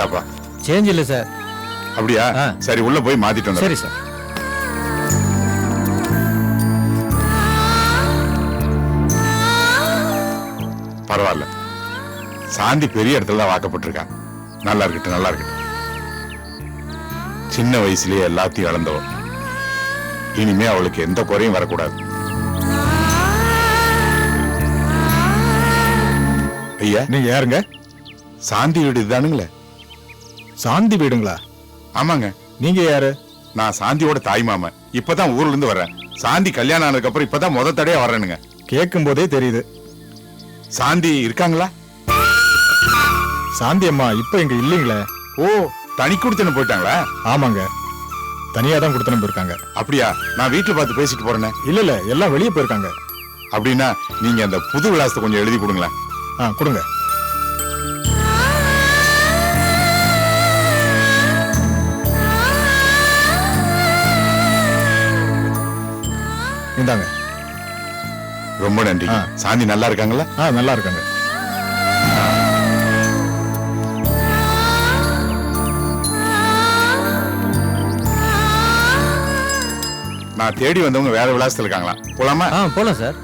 இந்தாப்பா. சேஞ்ச் இல்ல சார். அப்படியா? சரி, உள்ள போய் மாத்திட்டு வந்து. சரி சார். பரவாயில்ல, சாந்தி பெரிய இடத்துல தான் வாக்கப்பட்டிருக்கா. நல்லா இருக்கட்டும், நல்லா இருக்கட்டும். சின்ன வயசுலயே எல்லாத்தையும் இழந்தவள். இனிமே அவளுக்கு எந்த குறையும் வரக்கூடாது. ஐயா, நீங்க யாருங்க? சாந்தி வீடு இதுதானுங்களே? சாந்தி வீடுங்களா? ஆமாங்க. நீங்க யாரு? நான் சாந்தியோட தாய் மாமன். இப்பதான் ஊர்ல இருந்து வர்றேன். சாந்தி கல்யாணம் ஆனதுக்கு அப்புறம் இப்பதான் முத தடையா வர்றேனுங்க. கேட்கும் போதே தெரியுது. சாந்தி இருக்காங்களா? சாந்தி அம்மா இப்ப இங்க இல்லீங்களே. ஓ, தனி கொடுத்துன்னு போயிட்டாங்களா? ஆமாங்க, தனியா தான் கொடுத்துன்னு போயிருக்காங்க. அப்படியா? நான் வீட்டுல பார்த்து பேசிட்டு போறேனே. இல்ல எல்லாம் வெளியே போயிருக்காங்க. அப்படின்னா நீங்க அந்த புது விலாசத்தை கொஞ்சம் எழுதி கொடுங்களேன். கொடுங்க. இந்தாங்க. ரொம்ப நன்றி. சாந்தி நல்லா இருக்காங்களா? நல்லா இருக்காங்க. நான் தேடி வந்தவங்க வேற விலாசத்துல இருக்காங்களா? போலாமா? போலாம் சார்.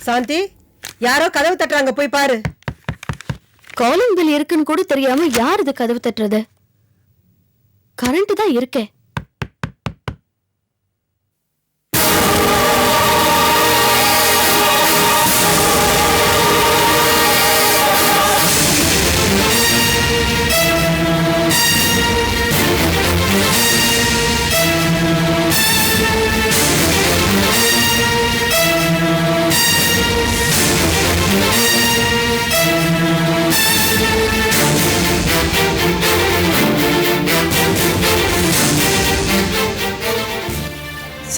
சாந்தி, யாரோ கதவு தட்டுறாங்க, போய் பாரு. காலிங் பில் இருக்குன்னு கூட தெரியாம யார் இது கதவு தட்டுறது? கரண்ட் தான் இருக்கே.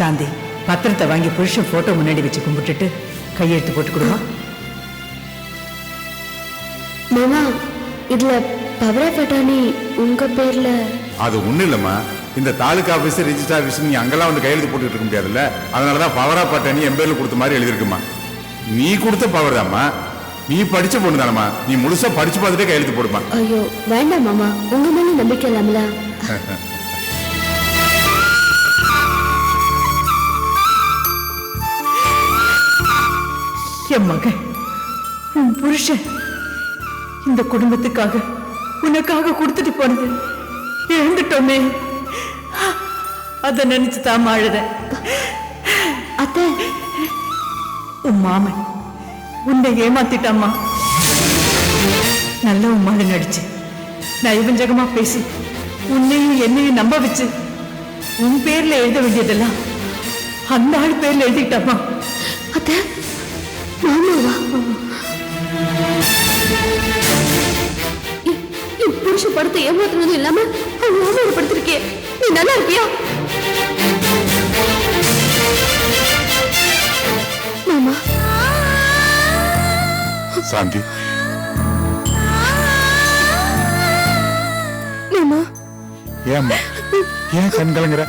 சாந்தி, பத்திரத்தை வாங்கி புருஷன் போட்டோ முன்னாடி வச்சு கும்பிட்டுட்டு கையெழுத்து போட்டு கொடுமா. மாமா, இதுல பவரா பட்டாணி உங்க பேர்ல? அது ஒண்ணு இல்லம்மா. இந்த தாலுகா ஆபீஸ், ரிஜிஸ்டர் ஆபீஸ் நீ அங்கெல்லாம் வந்து கையெழுத்து போட்டுட்டு இருக்க முடியாதுல்ல. அதனாலதான் பவரா பட்டாணி என் பேர்ல கொடுத்த மாதிரி எழுதிருக்குமா. நீ கொடுத்த பவர் தாம்மா. நீ படிச்ச பொண்ணு தானம்மா. நீ முழுசா படிச்சு பார்த்துட்டே கையெழுத்து போடுமா. ஐயோ வேண்டாம் மாமா, உங்க மேல நம்பிக்கை இல்லாமல. என் மகன், உன் புருஷன் இந்த குடும்பத்துக்காக உனக்காக கொடுத்துட்டு போனது இழந்துட்டோமே. அத நினைச்சு தாம அழுத. அத்தை, உன் மாமன் உன்னை ஏமாத்திட்டாமா. நல்ல உம்மால நடிச்சு நயவஞ்சகமா பேசி உன்னையும் என்னையும் நம்ப வச்சு உன் பேர்ல எழுத வேண்டியதெல்லாம் அந்த ஆள் பேர்ல எழுதிட்டாமா. அத்தை, மாமாவா? என் புருஷ படத்தை ஏமாத்துனதும் இல்லாம அவமானப்படுத்திருக்கே. நீ நல்லா இருக்கியா மாமா? சாந்தி, மாமா. ஏம்மா ஏன் கண் கலங்குற?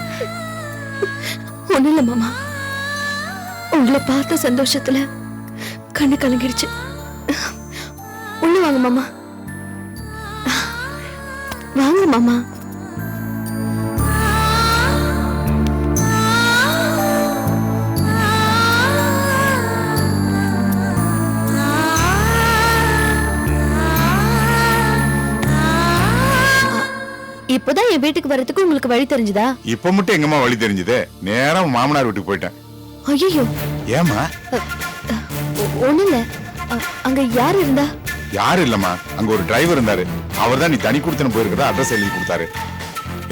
ஒண்ணு இல்ல மாமா, உங்களை பார்த்த சந்தோஷத்துல கண்ணு கலங்கிடுச்சு. உள்ள வாங்க மாமா, வாங்க மாமா. இப்பதான் என் வீட்டுக்கு வரதுக்கு உங்களுக்கு வழி தெரிஞ்சுதா? இப்ப மட்டும் எங்கம்மா வழி தெரிஞ்சது? நேரம் மாமனார் வீட்டுக்கு போயிட்டேன். ஐயோ, ஏமா? ஒண்ணு இல்ல, அங்க யாரு இருந்தா? யாரு இல்லம்மா, அங்க ஒரு டிரைவர் இருந்தாரு. அவர் தான் நீ தனி கொடுத்துன்னு போயிருக்கிறதா அட்ரஸ் எழுதி கொடுத்தாரு.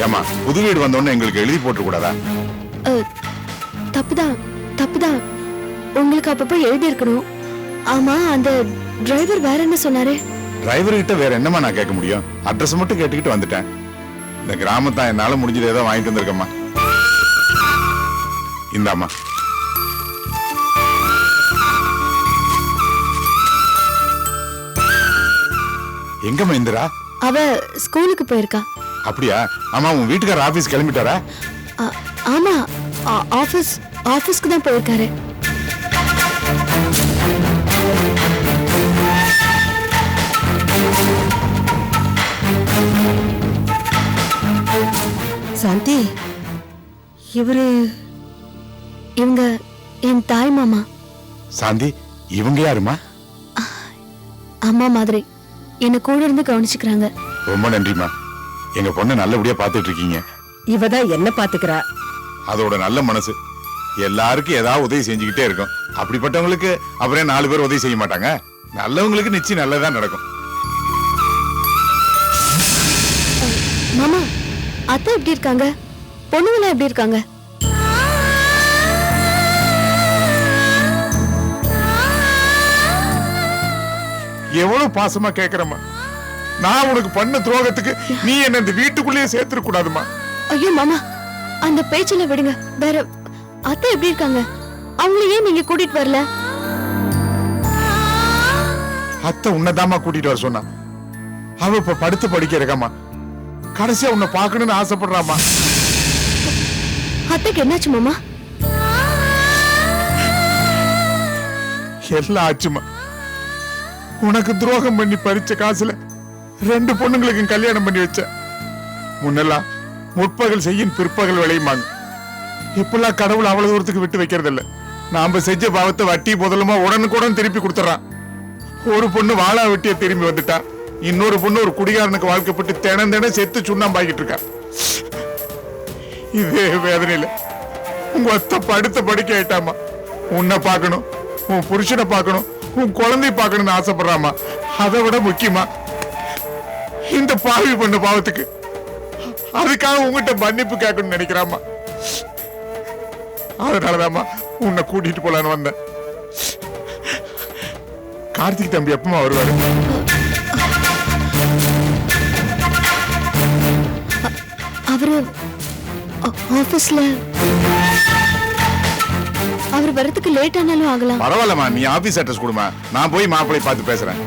ஏமா புது வீடு வந்தோன்னு எங்களுக்கு எழுதி போட்டு கூடாதா? தப்புதான் தப்புதான். உங்களுக்கு அப்பப்போ எழுதி இருக்கணும். ஆமா, அந்த டிரைவர் வேற என்ன சொன்னாரு? டிரைவர் கிட்ட வேற என்னமா நான் கேட்க முடியும்? அட்ரஸ் மட்டும் கேட்டுக்கிட்டு வந்துட்டேன். இந்த கிராமத்தான் என்னால முடிஞ்சது ஏதோ வாங்கிட்டு வந்திருக்கம்மா. இந்தாம்மா. எங்கம்மா இந்திரா? அவ ஸ்கூலுக்கு போயிருக்கா. அப்படியா? ஆமா, உன் வீட்டுக்கார ஆபீஸ் கிளம்பிட்டாரா? ஆமா, ஆபீஸ்க்கு தான் போயிருக்காரு. சாந்தி, இவங்க என் தாய் மாமா. சாந்தி, இவங்க யாருமா? அம்மா மாதிரி என்ன கூட இருந்து கவனிச்சுக்கிறாங்க. ரொம்ப நன்றிமா. எங்க பொண்ணை நல்லபடியா பாத்துட்டு இருக்கீங்க. இவதான் என்ன பாத்துக்கிறா. அதோட நல்ல மனசு எல்லாருக்கும் ஏதாவது உதவி செஞ்சுக்கிட்டே இருக்கும். அப்படிப்பட்டவங்களுக்கு அப்புறம் 4 பேர் உதவி செய்ய மாட்டாங்க. நல்லவங்களுக்கு நிச்சயம் நல்லதா நடக்கும். மாமா, அத்தை எப்படி இருக்காங்க? பொண்ணுங்களா எப்படி இருக்காங்க? எவ்வளவு பாசமா கேக்குறமா. நான் உனக்கு பண்ண துரோகத்துக்கு நீ என்ன இந்த வீட்டுக்குள்ளேயே சேர்த்துட கூடாதுமா. ஐயோ மாமா, அந்த பேச்சுல விடுங்க. வேற அத்தை எப்படி இருக்காங்க? அவங்கள ஏன் நீங்க கூட்டிட்டு வரல? அத்தை உன்னதாமா கூட்டிட்டு வர சொன்னா. அவ இப்ப படுத்து படிக்க இருக்காமா. கடைசியா உன்னை பாக்கணும்னு ஆசைப்படுறாமா. அத்தைக்கு என்னாச்சு மாமா? எல்லாம் ஆச்சுமா. உனக்கு துரோகம் பண்ணி பறிச்ச காசுல 2 பொண்ணுங்களுக்கும் கல்யாணம் பண்ணி வச்ச. முன்னெல்லாம் முற்பகல் செய்யும் பிற்பகல் விளையுமாங்க. இப்பெல்லாம் கடவுள் அவ்வளவு தூரத்துக்கு விட்டு வைக்கிறது இல்ல. நாம செஞ்ச பாவத்தை வட்டி முதலுமா உடனுக்குடன் திருப்பி கொடுத்துறான். ஒரு பொண்ணு வாழா வெட்டிய திரும்பி வந்துட்டா. இன்னொரு பொண்ணு ஒரு குடிகாரனுக்கு வாழ்க்கைப்பட்டு தினம் செத்து சுண்ணாம்பாக்கிட்டு இருக்கா. இதே வேதனையில உங்க அத்தை படுத்த படிக்க ஆயிட்டாமா. உன்னை பார்க்கணும், உன் புருஷனை பார்க்கணும், உன் குழந்தை பார்க்கணும்னு ஆசைப்படுறாமா. அதை விட முக்கியமா இந்த பாவி பண்ண பாவத்துக்கு அதுக்காக உங்ககிட்ட மன்னிப்பு கேட்கணும்னு நினைக்கிறாமா. அதனாலதாம்மா உன்னை கூட்டிட்டு போலான்னு வந்தேன். கார்த்திக் தம்பி எப்பமா வருவாரு? அவரு ஆபீஸ்ல. அவர் வரதுக்கு லேட் ஆனாலும் ஆகலாம். பரவாயில்லம்மா, நீ ஆபீஸ் அட்ரஸ் கொடுமா. நான் போய் மாப்பிள்ளை பார்த்து பேசுறேன்.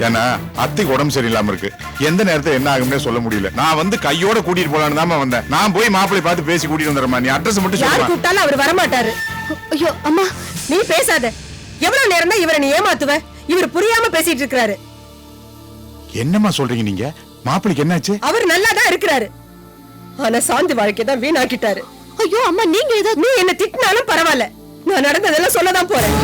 ஏன்னா அத்தைக்கு உடம்பு சரியில்லாம இருக்கு. எந்த நேரத்துல என்ன ஆகும்னே சொல்ல முடியல. நான் வந்து கையோட கூட்டிட்டு போலான்னு தான் வந்தேன். நான் போய் மாப்பிள்ளை பார்த்து பேசி கூட்டிட்டு வந்துடுறேன். நீ அட்ரஸ் மட்டும் யார் சொல்லுமா. கூப்பிட்டாலும் அவர் வரமாட்டாரு. ஐயோ அம்மா, நீ பேசாத. எவ்வளவு நேரம் தான் இவரை நீ ஏமாத்துவ? இவர் புரியாம பேசிட்டு இருக்காரு. என்னம்மா சொல்றீங்க நீங்க? மாப்பிள்ளைக்கு என்னாச்சு? அவர் நல்லா தான் இருக்கிறாரு. ஆனா சாந்தி வாழ்க்கை தான் வீணாக்கிட்டாரு. ஐயோ அம்மா, நீங்க ஏதோ. நீ என்ன திட்டினாலும் பரவாயில்ல, நான் நடந்ததெல்லாம் சொல்லதான் போறேன்.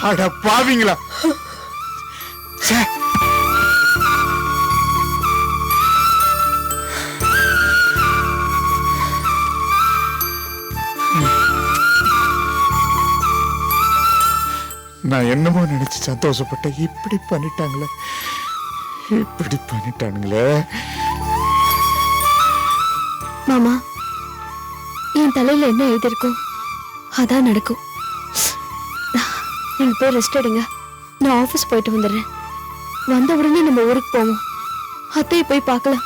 அட பாவிங்களா. நான் என்னமோ நினைச்சு சந்தோஷப்பட்டேன். இப்படி பண்ணிட்டாங்களே, இப்படி பண்ணிட்டானுங்களே. மாமா, என் தலையில என்ன எழுதிருக்கோ அதான் நடக்கும். நீங்க போய் ரெஸ்ட் எடுங்க. நான் ஆபீஸ் போயிட்டு வந்துடுறேன். வந்த உடனே நம்ம ஊருக்கு போவோம். அத்தையை போய் பார்க்கலாம்.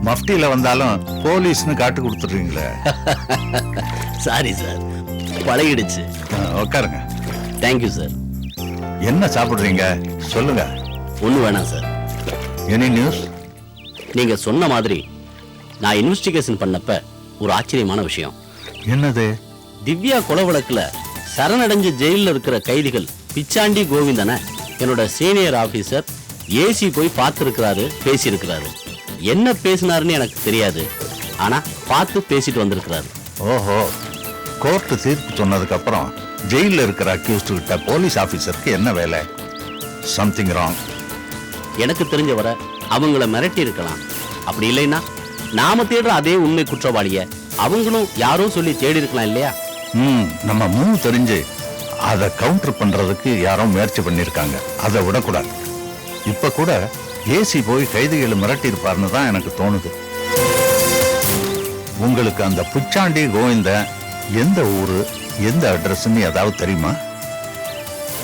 மஃப்டியில வந்தாலும் போலீஸ்னு காட்டு கொடுத்துடுறீங்களே. சாரி சார், பழகிடுச்சு. உட்காருங்க. Thank you sir. என்ன சாப்பிடுறீங்க சொல்லுங்க. ஒன்றும் வேணாம் சார். Any news? நீங்க சொன்ன மாதிரி நான் இன்வெஸ்டிகேஷன் பண்ணப்ப ஒரு ஆச்சரியமான விஷயம். என்னது? திவ்யா கொலை வழக்குல சரணடைஞ்சு ஜெயிலில் இருக்கிற கைதிகள் பிச்சாண்டி கோவிந்தனை என்னோட சீனியர் ஆபீசர் ஏசி போய் பார்த்துருக்கிறாரு, பேசியிருக்கிறாரு. என்ன பேசினாருன்னு எனக்கு தெரியாது, ஆனா பார்த்து பேசிட்டு வந்திருக்கிறாரு. ஓஹோ, கோர்ட்டு தீர்ப்பு சொன்னதுக்கு அப்புறம் ஜெயில இருக்கிற அக்யூஸ்ட் கிட்ட போலீஸ் ஆபீசருக்கு என்ன வேலை? Something wrong. எனக்கு தெரிஞ்ச வர அவங்கள மிரட்டி இருக்கலாம். அப்படி இல்லைன்னா நாம தேடுற அதே உண்மை குற்றவாளிய அவங்களும் யாரோ சொல்லி தேடி இருக்கலாம் இல்லையா? நம்ம மூணு தெரிஞ்சு அதை கவுண்டர் பண்றதுக்கு யாரோ முயற்சி பண்ணிருக்காங்க. அதை விடக்கூடாது. இப்ப கூட ஏசி போய் கைதிகளை மிரட்டி இருப்பாருன்னு தான் எனக்கு தோணுது. உங்களுக்கு அந்த புச்சாண்டி கோவிந்த எந்த ஊரு, எந்த அட்ரஸ்ன்னு ஏதாவது தெரியுமா?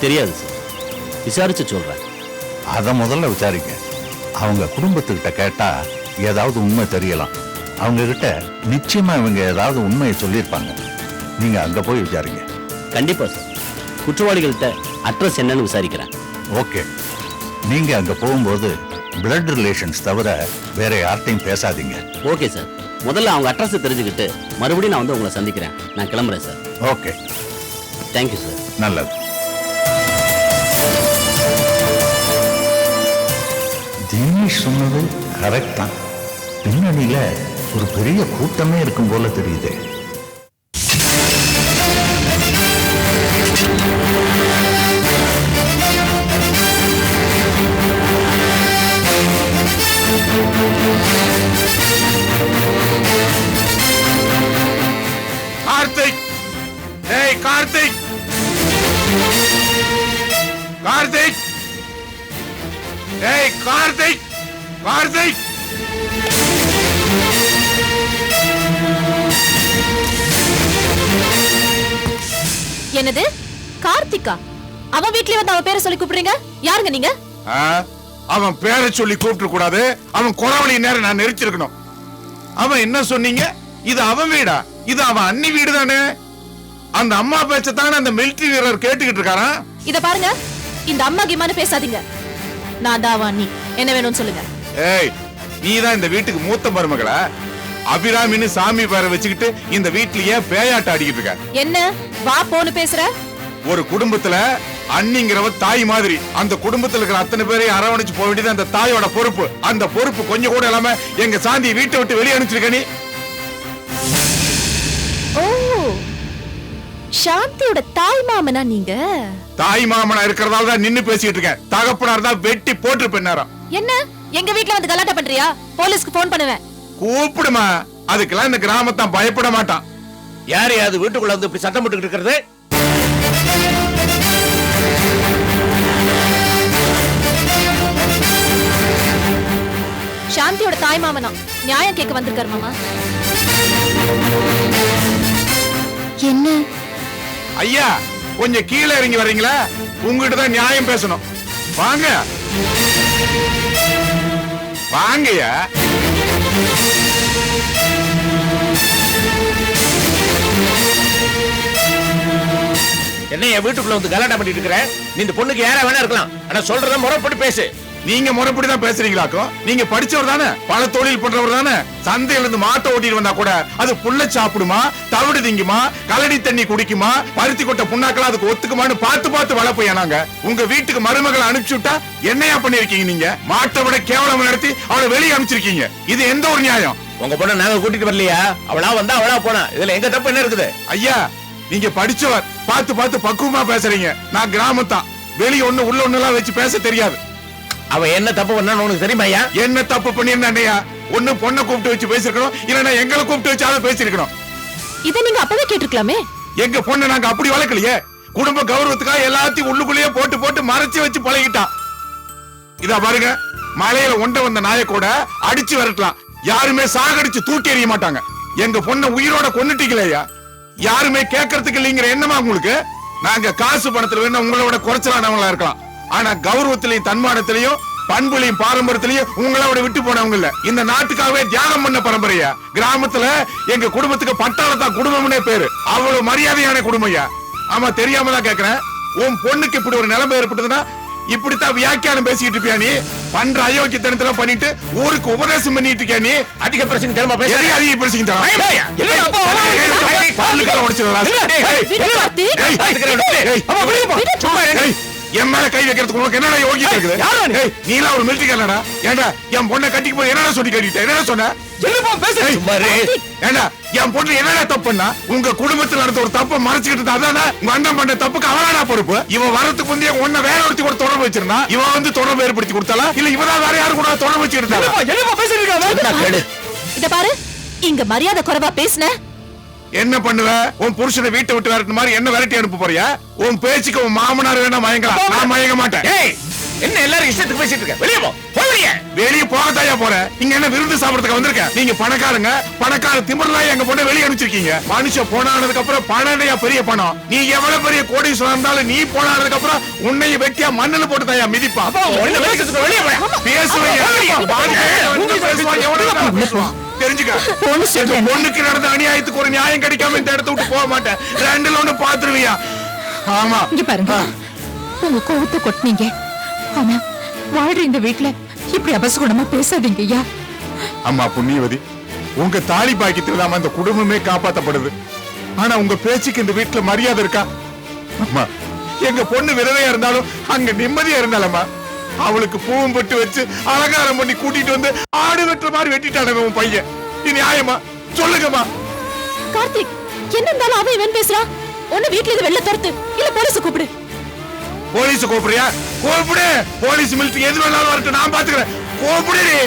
தெரியாது சார், விசாரிச்சு சொல்றேன். அதை முதல்ல விசாரிக்க. அவங்க குடும்பத்துக்கிட்ட கேட்டா ஏதாவது உண்மை தெரியலாம். அவங்க கிட்ட நிச்சயமா இவங்க ஏதாவது உண்மையை சொல்லியிருப்பாங்க. நீங்க அங்க போய் விசாரிங்க. கண்டிப்பா சார், குற்றவாளிகள்கிட்ட அட்ரஸ் என்னன்னு விசாரிக்கிறேன். ஓகே. நீங்க அங்க போகும்போது பிளட் ரிலேஷன்ஸ் தவிர வேற யார்ட்டையும் பேசாதீங்க. Okay sir. முதல்ல அவங்க அட்ரஸ் தெரிஞ்சுக்கிட்டு மறுபடியும் நான் வந்து உங்களை சந்திக்கிறேன். நான் கிளம்புறேன் சார். Okay, thank you sir. நல்லது. தினேஷ் சொன்னது கரெக்ட் தான். பின்னணியில ஒரு பெரிய கூட்டமே இருக்கும் போல தெரியுது. கார்த்திக், ஏய் கார்த்திக், கார்த்திக், ஏய் கார்த்திக், கார்த்திக். என்னது கார்த்திகா? அவன் வீட்லயே வந்து அவன் பேரை சொல்லி கூப்பிடுறீங்க? யாருங்க நீங்க? அவன் பேரை சொல்லி கூப்பிட்டு கூடாது. அவன் குறவழி நேரம் நான் நெரிச்சிருக்கணும். அவன் என்ன சொன்னீங்க? இது அவன் வீடா? இது அவன் அண்ணி வீடு தானே. அந்த அம்மா பேச்சத்தானே அந்த மிலிட்டரி வீரர் கேட்டுக்கிட்டு இருக்காரா? இத பாருங்க, இந்த அம்மா கிமானு பேசாதீங்க. நான் தான் அவன் அண்ணி. என்ன வேணும்னு சொல்லுங்க. ஏய், நீதான் இந்த வீட்டுக்கு மூத்த மருமகளா? அபிராமின்னு சாமி பேரை வச்சுக்கிட்டு இந்த வீட்டுல ஏன் பேயாட்ட ஆடிக்கிட்டு இருக்க? என்ன வா போன்னு பேசுற? ஒரு குடும்பத்துல அண்ணிங்கிறவ தாய் மாதிரி. அந்த குடும்பத்துல இருக்கிற அத்தனை பேரையும் அரவணைச்சு போக வேண்டியது அந்த தாயோட பொறுப்பு. அந்த பொறுப்பு கொஞ்சம் கூட இல்லாம எங்க சாந்தியை வீட்டை விட்டு வெளியே அனுப்பிச்சிருக்க நீ. ஓ, சாந்தியோட தாய் மாமனா நீங்க? தாய் மாமனா இருக்கிறதால தான் நின்னு பேசிட்டு இருக்கேன். தகப்பனார் தான் வெட்டி போட்டு பெண்ணாராம். என்ன எங்க வீட்ல வந்து கலாட்டா பண்றியா? போலீஸ்க்கு போன் பண்ணுவேன். கூப்பிடுமா, அதுக்கெல்லாம் இந்த கிராமத்தான் பயப்பட மாட்டான். யாரையாவது வீட்டுக்குள்ள வந்து இப்படி சட்டம் போட்டுக்கிட்டு இருக்கிறது? சாந்தியோட தாய் மாமனா நியாயம் கேட்க வந்திருக்காரு மாமா. என்ன ஐயா, கொஞ்சம் கீழே இறங்கி வர்றீங்களா? உங்ககிட்ட தான் நியாயம் பேசணும். வாங்க வாங்கய்யா. என்ன என் வீட்டுக்குள்ள வந்து கலாட்டா பண்ணிட்டு இருக்கிற? நீ இந்த பொண்ணுக்கு யாரா வேணா இருக்கலாம், ஆனா சொல்றத முறைப்படி பேசு. நீங்க முறைப்படிதான் பேசுறீங்களாக்கும்? நீங்க படிச்சவர் தானே, பல தொழில் பண்றவர் தானே. சந்தையில இருந்து மாட்டை ஓட்டிட்டு வந்தா கூட அது புல்ல சாப்பிடுமா, தவிடு திங்குமா, கலடி தண்ணி குடிக்குமா, பருத்தி கொட்ட புண்ணாக்கெல்லாம் அதுக்கு ஒத்துக்குமான்னு பார்த்து பார்த்து வளர்ப்பையா நாங்க. உங்க வீட்டுக்கு மருமகளை அனுப்பிச்சு விட்டா என்னையா பண்ணிருக்கீங்க நீங்க? மாட்டை விட கேவலம் நடத்தி அவளை வெளியே அனுப்பிச்சிருக்கீங்க. இது எந்த ஒரு நியாயம்? உங்க பொண்ணை நாங்க கூட்டிட்டு வரலையா? அவளா வந்தா அவளா போனா, இதுல எங்க தப்பு என்ன இருக்குது? ஐயா, நீங்க படிச்சவர், பார்த்து பார்த்து பக்குவமா பேசுறீங்க. நான் கிராமத்தான், வெளிய ஒண்ணு உள்ள ஒண்ணு எல்லாம் வச்சு பேச தெரியாது. அவ என்ன தப்பு பண்ணான்னு உனக்கு தெரியுமா ஐயா? என்ன தப்பு பண்ணிருந்தாண்டையா? ஒண்ணு பொண்ணை கூப்பிட்டு வச்சு பேசிருக்கணும், இல்லன்னா எங்களை கூப்பிட்டு வச்சு அதை பேசிருக்கணும். இதை நீங்க அப்பவே கேட்டிருக்கலாமே. எங்க பொண்ணை நாங்க அப்படி வளர்க்கலையே. குடும்ப கௌரவத்துக்காக எல்லாத்தையும் உள்ளுக்குள்ளேயே போட்டு போட்டு மறைச்சு வச்சு பழகிட்டான். இதா பாருங்க, மலையில ஒண்ட வந்த நாயை கூட அடிச்சு விரட்டலாம், யாருமே சாகடிச்சு தூக்கி எறிய மாட்டாங்க. எங்க பொண்ணை உயிரோட கொன்னுட்டீங்களேயா, யாருமே கேட்கறதுக்கு இல்லைங்கிற எண்ணமா உங்களுக்கு? நாங்க காசு பணத்துல வேணா உங்களோட குறைச்சலானவங்களா இருக்கலாம், ஆனா கௌரவத்திலையும் தன்மானத்திலையும் பண்புலையும் பாரம்பரியத்திலையும் உங்களோட விட்டு போனவங்க இல்ல. இந்த நாட்டுக்காகவே தியாகம் பண்ண பரம்பரையா. கிராமத்துல எங்க குடும்பத்துக்கு பட்டாளத்தான் குடும்பம்னே பேரு. அவ்வளவு மரியாதையான குடும்பம்யா. ஆமா, தெரியாம தான் கேக்குறேன். உன் பொண்ணுக்கு இப்படி ஒரு நிலைமை ஏற்பட்டதுன்னா இப்படித்தான் வியாக்கியானம் பேசிட்டு இருப்பியா நீ? பண்ற அயோக்கியத்தனத்துல பண்ணிட்டு ஊருக்கு உபதேசம் பண்ணிட்டு இருக்கியா நீ? அதிக பிரச்சனை தெரியுமா பேச? அதிக பேசிக்கிட்டு என் மேல கை வைக்கிறதுக்கு உனக்கு என்னடா யோகியம் இருக்குது? நீலாம் ஒரு மிலிட்டரிக்காரடா. ஏண்டா என் பொண்ணை கட்டிக்கு போய் என்னடா சொல்லி கட்டிட்ட? என்னடா சொன்ன? ஏண்டா என் பொண்ணு என்னடா தப்பு பண்ணா? உங்க குடும்பத்துல நடந்த ஒரு தப்பை மறைச்சுக்கிட்டு அதானே உங்க அண்ணன் பண்ண தப்புக்கு அவனாடா பொறுப்பு. இவன் வரதுக்கு முந்தைய உன்னை வேற ஒருத்தி கூட தொடர்பு வச்சிருந்தா, இவன் வந்து தொடர்பு ஏற்படுத்தி கொடுத்தாலா இல்ல இவதான் வேற யாரு கூட தொடர்பு வச்சிருந்தா? இத பாரு, இங்க மரியாதை குறைவா பேசுன என்ன பண்ணுவ? உன் புருஷனை வீட்டை விட்டு விரட்டு மாதிரி என்ன விரட்டி அனுப்ப போறியா? உன் பேச்சுக்கு உன் மாமனார் வேணா மயங்கலாம், நான் மயங்க மாட்டேன். என்ன எல்லாரும் இஷ்டத்துக்கு பேசிட்டு இருக்க? வெளியே போ. வெளியே போகத்தாயா போறேன். இங்க என்ன விருந்து சாப்பிடறதுக்கு வந்திருக்கேன்? நீங்க பணக்காரங்க, பணக்கார திமிரலாம் எங்க பொண்ணை வெளியே அனுப்பிச்சிருக்கீங்க. மனுஷன் போனானதுக்கு அப்புறம் பணம்யா பெரிய பணம். நீ எவ்வளவு பெரிய கோடீஸ்வரன் இருந்தாலும் நீ போனானதுக்கு அப்புறம் உன்னைய வெட்டியா மண்ணுல போட்டு தாயா மிதிப்பா. பேசுவேன் தெரிஞ்சுக்க. பொண்ணுக்கு நடந்த அநியாயத்துக்கு ஒரு நியாயம் கிடைக்காம இந்த இடத்த விட்டு போக மாட்டேன். ரெண்டுல ஒண்ணு பாத்துருவியா? ஆமா, இங்க பாருங்க, உங்க கோவத்தை கொட்டினீங்க, ஆனா வாழ்ற இந்த வீட்டுல இப்படி அபசகுணமா பேசாதீங்க ஐயா. அம்மா புண்ணியவதி, உங்க தாலி பாக்கியத்துல இந்த குடும்பமே காப்பாத்தப்படுது. ஆனா உங்க பேச்சுக்கு இந்த வீட்டுல மரியாதை இருக்கா? அம்மா, எங்க பொண்ணு விரதையா இருந்தாலும் அங்க நிம்மதியா இருந்தாலம்மா. அவளுக்கு பூவும் பட்டு வச்சு அலங்காரம் பண்ணி கூட்டிட்டு வந்து ஆடு வெட்டுற மாதிரி வெட்டிட்டானே உன் பையன். இது நியாயமா? சொல்லுங்கம்மா. கார்த்திக், என்ன இருந்தாலும் அவன் இவன் பேசுறான். ஒண்ணு வீட்ல இருந்து வெளில துரத்து, இல்ல போலீஸ் கூப்பிடு. போலீஸ் கூப்பிடுறியா? கூப்பிடு. போலீஸ் மிலிட்டரி எது வேணாலும் வரட்டும், நான் பாத்துக்கிறேன். கூப்பிடு.